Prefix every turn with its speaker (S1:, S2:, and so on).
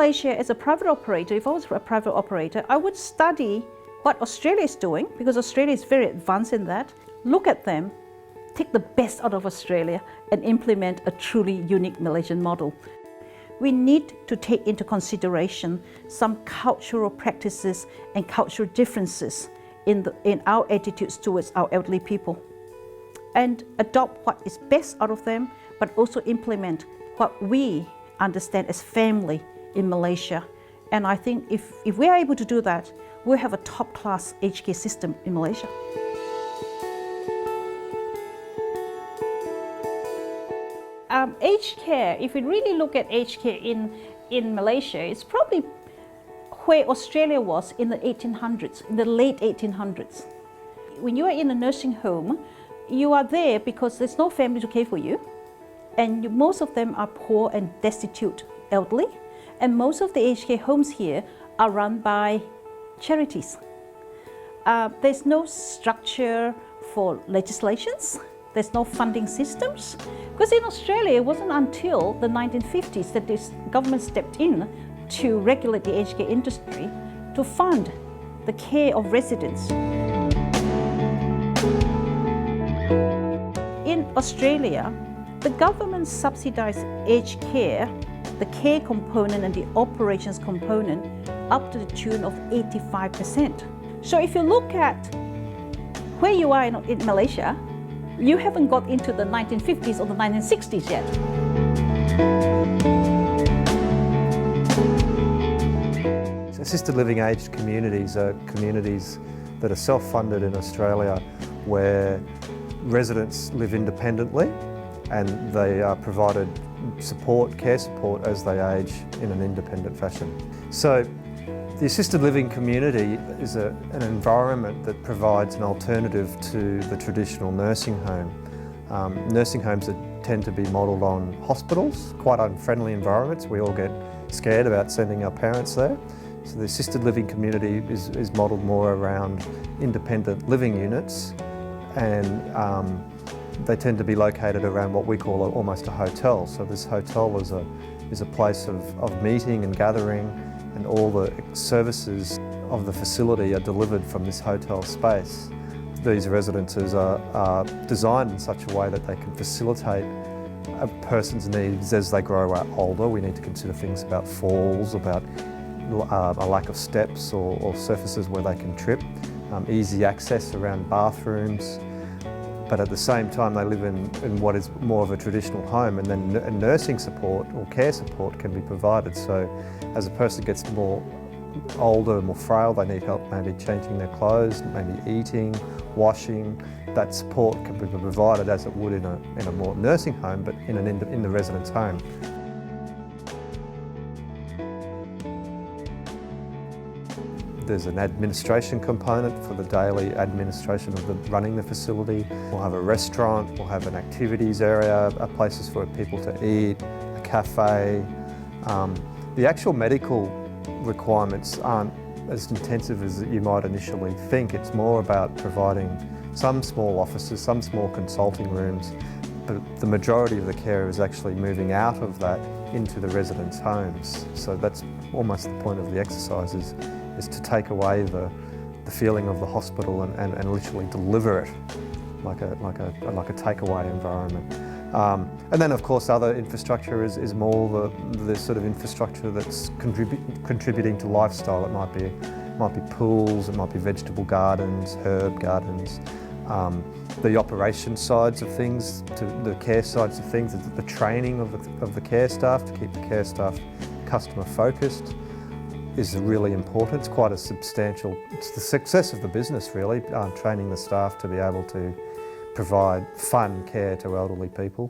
S1: Malaysia as a private operator, if I was a private operator, I would study what Australia is doing, because Australia is very advanced in that. Look at them, take the best out of Australia and implement a truly unique Malaysian model. We need to take into consideration some cultural practices and cultural differences in our attitudes towards our elderly people, and adopt what is best out of them, but also implement what we understand as family in Malaysia. And I think if we are able to do that, we'll have a top-class aged care system in Malaysia. Aged care, if we really look at aged care in Malaysia, it's probably where Australia was in the 1800s, in the late 1800s. When you are in a nursing home, you are there because there's no family to care for you, and most of them are poor and destitute elderly, and most of the aged care homes here are run by charities. There's no structure for legislations, there's no funding systems, because in Australia it wasn't until the 1950s that this government stepped in to regulate the aged care industry to fund the care of residents. In Australia, the government subsidised aged care, the care component and the operations component, up to the tune of 85%. So if you look at where you are in Malaysia, you haven't got into the 1950s or the 1960s yet.
S2: Assisted living aged communities are communities that are self-funded in Australia, where residents live independently and they are provided support, care support as they age in an independent fashion. So the assisted living community is an environment that provides an alternative to the traditional nursing home. Nursing homes that tend to be modelled on hospitals, quite unfriendly environments. We all get scared about sending our parents there. So the assisted living community is modelled more around independent living units, and they tend to be located around what we call almost a hotel. So this hotel is a place of meeting and gathering, and all the services of the facility are delivered from this hotel space. These residences are designed in such a way that they can facilitate a person's needs as they grow older. We need to consider things about falls, about a lack of steps or surfaces where they can trip, easy access around bathrooms, but at the same time they live in what is more of a traditional home, and then nursing support or care support can be provided. So as a person gets more older, more frail, they need help maybe changing their clothes, maybe eating, washing. That support can be provided as it would in a more nursing home, but in the resident's home. There's an administration component for the daily administration of running the facility. We'll have a restaurant, we'll have an activities area, places for people to eat, a cafe. The actual medical requirements aren't as intensive as you might initially think. It's more about providing some small offices, some small consulting rooms, but the majority of the care is actually moving out of that into the residents' homes. So that's almost the point of the exercise, is to take away the feeling of the hospital and literally deliver it like a takeaway environment. And then of course other infrastructure is more the sort of infrastructure that's contributing to lifestyle. It might be pools, it might be vegetable gardens, herb gardens. The operation sides of things, to the care sides of things, the training of the care staff to keep the care staff customer focused is really important. It's quite a substantial, it's the success of the business really, training the staff to be able to provide fun care to elderly people.